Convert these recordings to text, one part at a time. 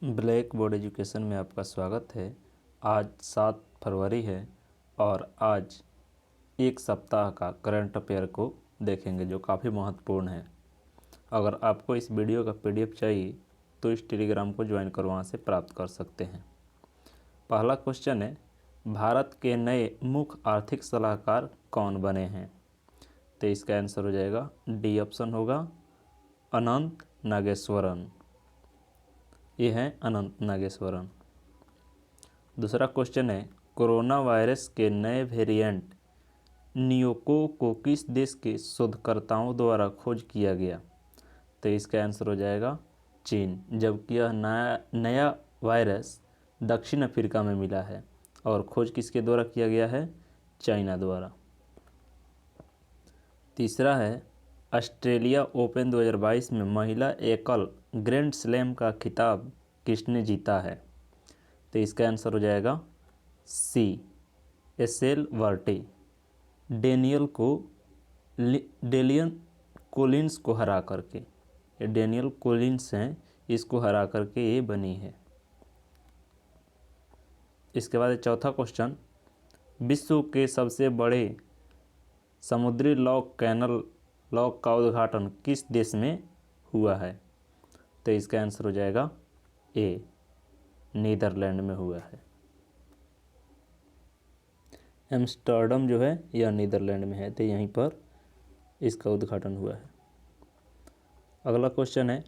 Black board education में आपका स्वागत है। आज 7 फरवरी है और आज एक सप्ताह का करंट अफेयर को देखेंगे जो काफ़ी महत्वपूर्ण है। अगर आपको इस वीडियो का पीडीएफ चाहिए तो इस टेलीग्राम को ज्वाइन कर वहाँ से प्राप्त कर सकते हैं। पहला क्वेश्चन है, भारत के नए मुख्य आर्थिक सलाहकार कौन बने हैं? तो इसका आंसर हो जाएगा डी ऑप्शन होगा, अनंत नागेश्वरन। ये है अनंत नागेश्वरन। दूसरा क्वेश्चन है, कोरोना वायरस के नए वेरिएंट नियोको को किस देश के शोधकर्ताओं द्वारा खोज किया गया? तो इसका आंसर हो जाएगा चीन, जबकि यह नया वायरस दक्षिण अफ्रीका में मिला है और खोज किसके द्वारा किया गया है? चाइना द्वारा। तीसरा है, ऑस्ट्रेलिया ओपन 2022 में महिला एकल ग्रैंड स्लैम का खिताब किसने जीता है? तो इसका आंसर हो जाएगा सी, एशेल वर्टी। डेलियन कोलिंस को हरा करके, ये डेनियल कोलिंस हैं, इसको हरा करके ये बनी है। इसके बाद चौथा क्वेश्चन, विश्व के सबसे बड़े समुद्री लॉक का उद्घाटन किस देश में हुआ है? तो इसका आंसर हो जाएगा ए, नीदरलैंड में हुआ है। एम्स्टर्डम जो है यह नीदरलैंड में है, तो यहीं पर इसका उद्घाटन हुआ है। अगला क्वेश्चन है,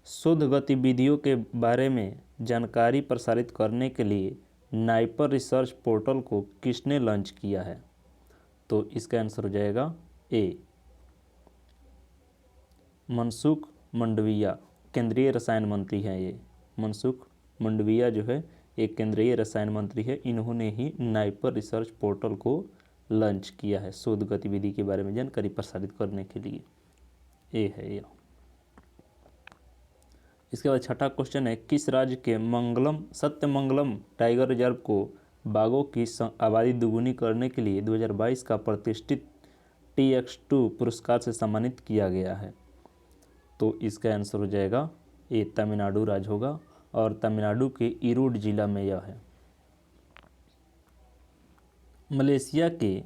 शोध गतिविधियों के बारे में जानकारी प्रसारित करने के लिए नाइपर रिसर्च पोर्टल को किसने लॉन्च किया है? तो इसका आंसर हो जाएगा ए, मनसुख मंडविया, केंद्रीय रसायन मंत्री हैं ये। मनसुख मंडविया जो है एक केंद्रीय रसायन मंत्री है, इन्होंने ही नाइपर रिसर्च पोर्टल को लॉन्च किया है शोध गतिविधि के बारे में जानकारी प्रसारित करने के लिए। ये है यह। इसके बाद छठा क्वेश्चन है, किस राज्य के सत्यमंगलम टाइगर रिजर्व को बाघों की आबादी दुगुनी करने के लिए 2022 का प्रतिष्ठित TX2 पुरस्कार से सम्मानित किया गया है? तो इसका आंसर हो जाएगा ये तमिलनाडु राज्य होगा और तमिलनाडु के ईरोड जिला में यह है। मलेशिया के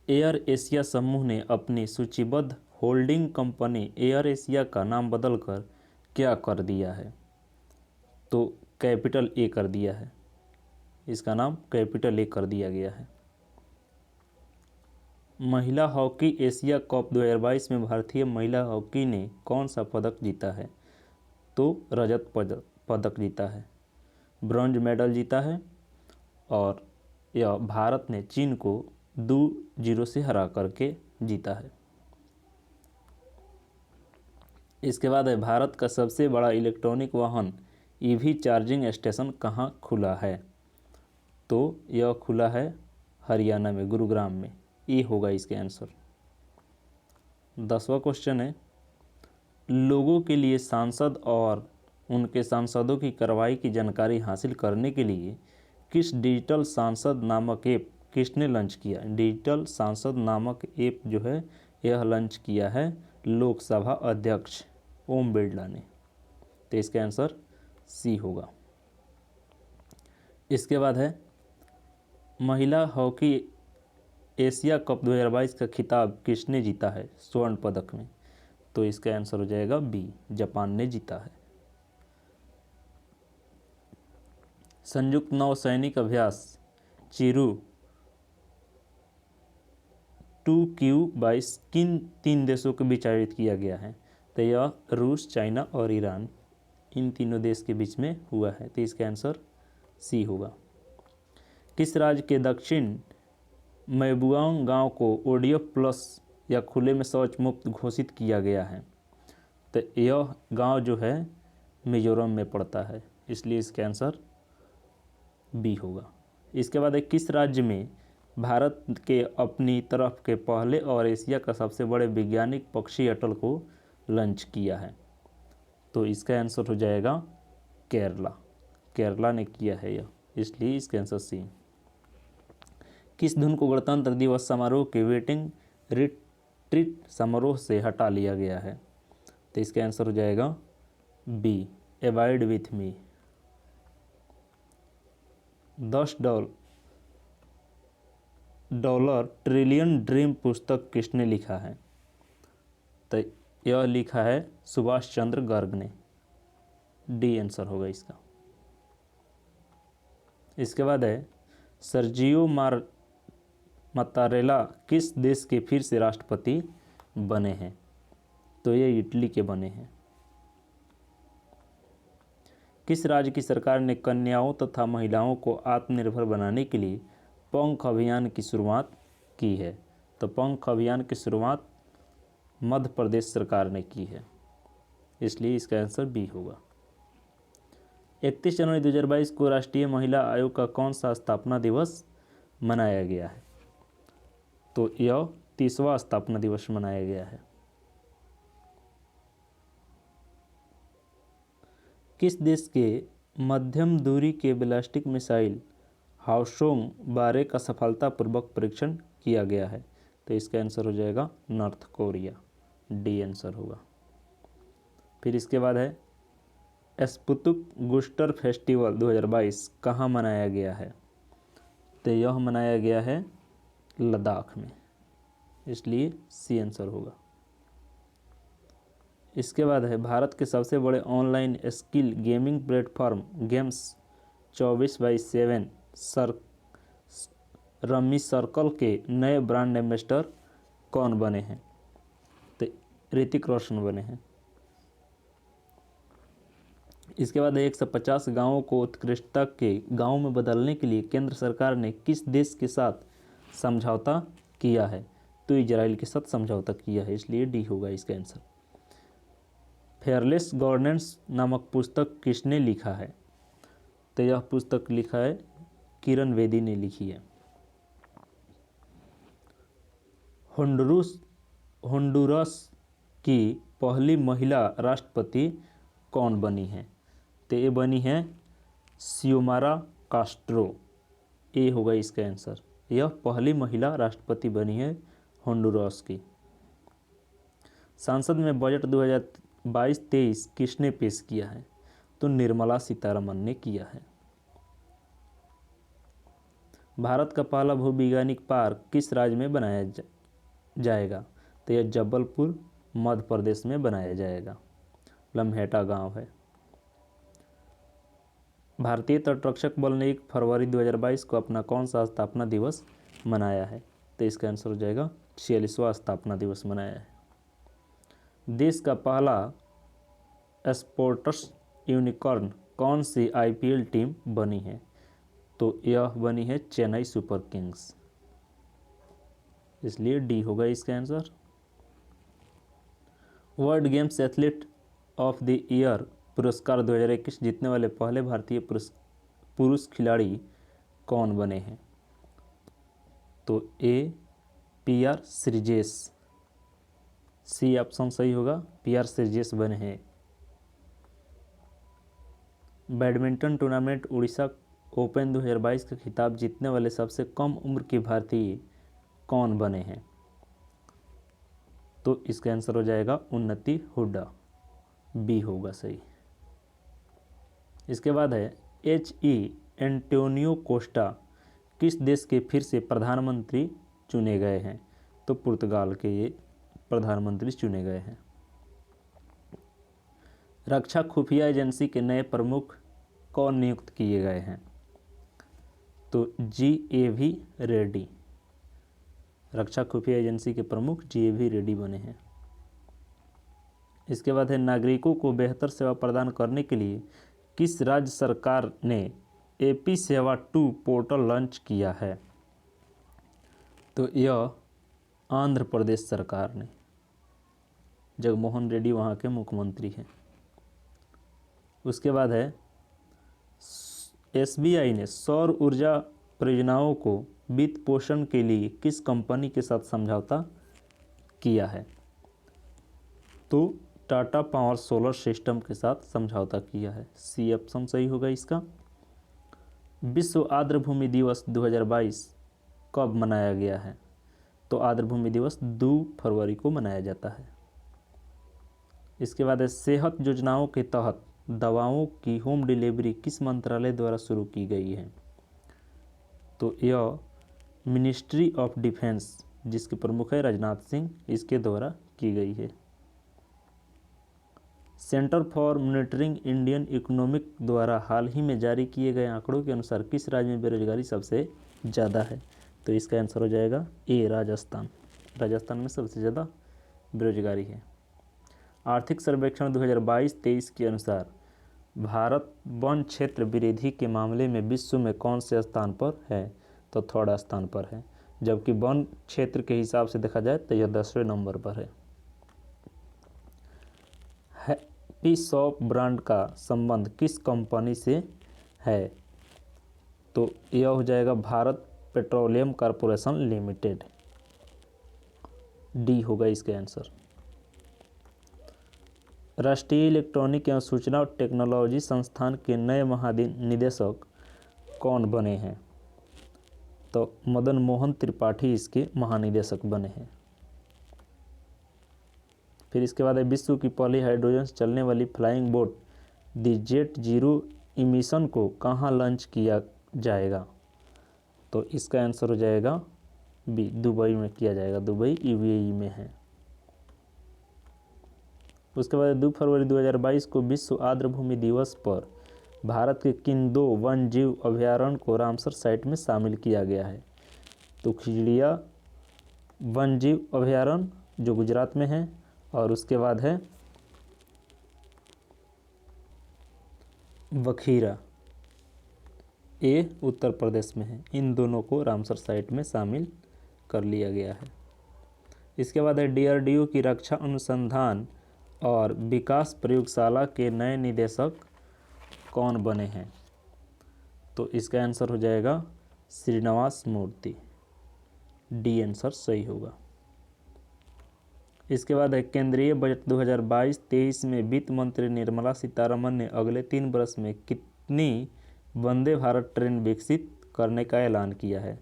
एयर एशिया समूह ने अपनी सूचीबद्ध होल्डिंग कंपनी एयर एशिया का नाम बदलकर क्या कर दिया है? तो कैपिटल ए कर दिया है, इसका नाम कैपिटल ए कर दिया गया है। महिला हॉकी एशिया कप 2022 में भारतीय महिला हॉकी ने कौन सा पदक जीता है? तो रजत पदक जीता है, ब्रॉन्ज मेडल जीता है और यह भारत ने चीन को 2-0 से हरा करके जीता है। इसके बाद है, भारत का सबसे बड़ा इलेक्ट्रॉनिक वाहन ईवी चार्जिंग स्टेशन कहाँ खुला है? तो यह खुला है हरियाणा में, गुरुग्राम में। ये होगा इसके आंसर। 10वां क्वेश्चन है, लोगों के लिए सांसद और उनके सांसदों की कार्रवाई की जानकारी हासिल करने के लिए किस डिजिटल सांसद नामक ऐप किसने लॉन्च किया? डिजिटल सांसद नामक ऐप जो है यह लॉन्च किया है लोकसभा अध्यक्ष ओम बिरला ने। तो इसका आंसर सी होगा। इसके बाद है, महिला हॉकी एशिया कप 2022 का खिताब किसने जीता है स्वर्ण पदक में? तो इसका आंसर हो जाएगा बी, जापान ने जीता है। संयुक्त नौसैनिक अभ्यास चिरू 2Q22 किन 3 देशों के बीच आयोजित किया गया है? तो यह रूस, चाइना और ईरान, इन तीनों देश के बीच में हुआ है। तो इसका आंसर सी होगा। किस राज्य के दक्षिण मैबुआंग गांव को ODF प्लस या खुले में शौच मुक्त घोषित किया गया है? तो यह गांव जो है मिजोरम में पड़ता है, इसलिए इसका आंसर बी होगा। इसके बाद किस राज्य में भारत के अपनी तरफ के पहले और एशिया का सबसे बड़े वैज्ञानिक पक्षी अटल को लॉन्च किया है? तो इसका आंसर हो जाएगा केरला। केरला ने किया है यह, इसलिए इसका आंसर सी। किस धुन को गणतंत्र दिवस समारोह के वेटिंग रिट्रीट समारोह से हटा लिया गया है? तो इसका आंसर हो जाएगा B, avoid with me. $10 trillion dream पुस्तक किसने लिखा है? तो यह लिखा है सुभाष चंद्र गर्ग ने। डी आंसर होगा इसका। इसके बाद है सर्जियो मत्तारेला किस देश के फिर से राष्ट्रपति बने हैं? तो ये इटली के बने हैं। किस राज्य की सरकार ने कन्याओं तथा महिलाओं को आत्मनिर्भर बनाने के लिए पंख अभियान की शुरुआत की है? तो पंख अभियान की शुरुआत मध्य प्रदेश सरकार ने की है, इसलिए इसका आंसर बी होगा। 31 जनवरी 2022 को राष्ट्रीय महिला आयोग का कौन सा स्थापना दिवस मनाया गया है? तो यह 30वां स्थापना दिवस मनाया गया है। किस देश के मध्यम दूरी के बैलिस्टिक मिसाइल हाओसोंग 12 का सफलतापूर्वक परीक्षण किया गया है? तो इसका आंसर हो जाएगा नॉर्थ कोरिया। डी आंसर होगा। फिर इसके बाद है स्पुतनिक बूस्टर फेस्टिवल 2022 कहाँ मनाया गया है? तो यह मनाया गया है लद्दाख में, इसलिए सी आंसर होगा। इसके बाद है भारत के सबसे बड़े online skill gaming platform games 24/7 rummy circle के नए ब्रांड एम्बेसडर कौन बने हैं? तो ऋतिक रोशन बने हैं। इसके बाद 150 गांवों को उत्कृष्टता के गांव में बदलने के लिए केंद्र सरकार ने किस देश के साथ समझौता किया है? तो इजराइल के साथ समझौता किया है, इसलिए डी होगा इसका आंसर। फेयरलेस गवर्नेंस नामक पुस्तक किसने लिखा है? तो यह पुस्तक लिखा है किरण बेदी ने लिखी है। होंडुरास की पहली महिला राष्ट्रपति कौन बनी है? तो ये बनी है सियोमारा कास्ट्रो। ए होगा इसका आंसर। यह पहली महिला राष्ट्रपति बनी है होंडुरास की। संसद में बजट 2022-23 किसने पेश किया है? तो निर्मला सीतारमण ने किया है। भारत का पहला भूवैज्ञानिक पार्क किस राज्य में बनाया जाएगा? तो यह जबलपुर मध्य प्रदेश में बनाया जाएगा। लम्हेटा गांव है। भारतीय तटरक्षक बल ने 1 फरवरी 2022 को अपना कौन सा स्थापना दिवस मनाया है? तो इसका आंसर हो जाएगा 46वां स्थापना दिवस मनाया है। देश का पहला स्पोर्ट्स यूनिकॉर्न कौन सी आईपीएल टीम बनी है? तो यह बनी है चेन्नई सुपर किंग्स, इसलिए डी होगा इसका answer. World games athlete of the year पुरस्कार 2021 जीतने वाले पहले भारतीय पुरुष खिलाड़ी कौन बने हैं? तो ए पीआर श्रीजेश, सी ऑप्शन सही होगा, पीआर श्रीजेश बने हैं। बैडमिंटन टूर्नामेंट उड़ीसा ओपन 2022 का खिताब जीतने वाले सबसे कम उम्र के भारतीय कौन बने हैं? तो इसका आंसर हो जाएगा उन्नति हुड्डा। बी होगा सही। इसके बाद है एंटोनियो कोस्टा किस देश के फिर से प्रधानमंत्री चुने गए हैं? तो पुर्तगाल के ये प्रधानमंत्री चुने गए हैं। रक्षा खुफिया एजेंसी के नए प्रमुख कौन नियुक्त किए गए हैं? तो GAV रेड्डी, रक्षा खुफिया एजेंसी के प्रमुख GAV रेड्डी बने हैं। इसके बाद है नागरिकों को बेहतर सेवा प्रदान करने के लिए किस राज्य सरकार ने AP सेवा 2 पोर्टल लॉन्च किया है? तो यह आंध्र प्रदेश सरकार ने, जगनमोहन रेड्डी वहाँ के मुख्यमंत्री हैं। उसके बाद है SBI ने सौर ऊर्जा परियोजनाओं को वित्त पोषण के लिए किस कंपनी के साथ समझौता किया है? तो टाटा पावर सोलर सिस्टम के साथ समझौता किया है। सी ऑप्शन सही होगा इसका। विश्व आर्द्रभूमि दिवस 2022 कब मनाया गया है? तो आर्द्रभूमि दिवस 2 फरवरी को मनाया जाता है। इसके बाद है सेहत योजनाओं के तहत दवाओं की होम डिलीवरी किस मंत्रालय द्वारा शुरू की गई है? तो यह मिनिस्ट्री ऑफ डिफेंस जिसके प्रमुख है राजनाथ सिंह, इसके द्वारा की गई है। Centre for monitoring Indian economic द्वारा हाल ही में जारी किए गए आंकड़ों के अनुसार किस राज्य में बेरोजगारी सबसे ज़्यादा है? तो इसका आंसर हो जाएगा ए, राजस्थान। राजस्थान में सबसे ज़्यादा बेरोजगारी है। आर्थिक सर्वेक्षण 2022-23 के अनुसार भारत वन क्षेत्र वृद्धि के मामले में विश्व में कौन से स्थान पर है? तो थर्ड स्थान पर है, जबकि वन क्षेत्र के हिसाब से देखा जाए तो यह 10वें नंबर पर है। हैप्पी शॉप ब्रांड का संबंध किस कंपनी से है? तो यह हो जाएगा Bharat petroleum corporation limited. D होगा इसका आंसर। राष्ट्रीय इलेक्ट्रॉनिक एवं सूचना और टेक्नोलॉजी संस्थान के नए महानिदेशक कौन बने हैं? तो मदन मोहन त्रिपाठी इसके महानिदेशक बने हैं। फिर इसके बाद है विश्व की पहली हाइड्रोजन से चलने वाली फ्लाइंग बोट दी जेट जीरो इमिशन को कहाँ लॉन्च किया जाएगा? तो इसका आंसर हो जाएगा बी, दुबई में किया जाएगा। दुबई यूएई में है। उसके बाद 2 फरवरी 2022 को विश्व आर्द्रभूमि दिवस पर भारत के किन 2 वन जीव अभयारण्य को रामसर साइट में शामिल किया गया है? तो खिजड़िया वन जीव अभयारण्य जो गुजरात में है, और उसके बाद है बखीरा, ये उत्तर प्रदेश में है। इन दोनों को रामसर साइट में शामिल कर लिया गया है। इसके बाद है डीआरडीओ की रक्षा अनुसंधान और विकास प्रयोगशाला के नए निदेशक कौन बने हैं? तो इसका आंसर हो जाएगा श्रीनिवास मूर्ति। डी आंसर सही होगा। इसके बाद है केंद्रीय बजट 2022-23 में वित्त मंत्री निर्मला सीतारमण ने अगले 3 वर्ष में कितनी वंदे भारत ट्रेन विकसित करने का ऐलान किया है?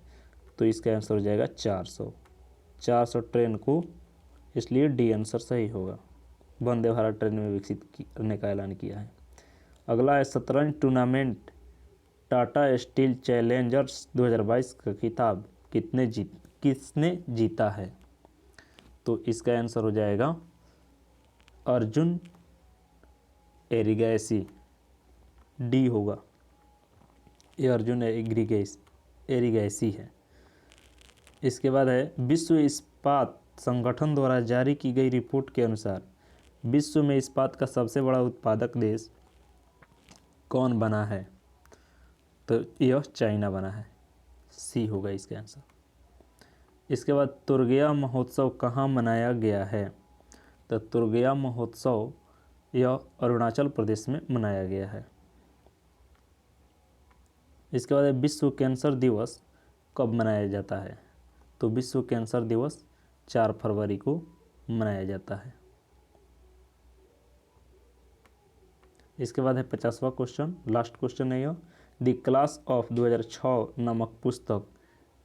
तो इसका आंसर हो जाएगा 400 ट्रेन को, इसलिए डी आंसर सही होगा। वंदे भारत ट्रेन में विकसित करने का ऐलान किया है। अगला है शतरंज टूर्नामेंट टाटा स्टील चैलेंजर्स 2022 का खिताब किसने जीता है? तो इसका आंसर हो जाएगा अर्जुन एरिगैसी। डी होगा, ये अर्जुन एरिगैसी है। इसके बाद है विश्व इस्पात संगठन द्वारा जारी की गई रिपोर्ट के अनुसार विश्व में इस्पात का सबसे बड़ा उत्पादक देश कौन बना है? तो यह चाइना बना है। सी होगा इसका आंसर। इसके बाद तुर्गया महोत्सव कहाँ मनाया गया है? तो तुर्गया महोत्सव यह अरुणाचल प्रदेश में मनाया गया है। इसके बाद विश्व कैंसर दिवस कब मनाया जाता है? तो विश्व कैंसर दिवस 4 फरवरी को मनाया जाता है। इसके बाद है 50वां क्वेश्चन, लास्ट क्वेश्चन है यह। द क्लास ऑफ 2006 नामक पुस्तक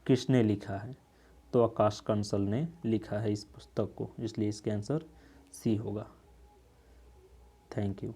किसने लिखा है? तो आकाश कंसल ने लिखा है इस पुस्तक को, इसलिए इसका आंसर सी होगा। Thank you.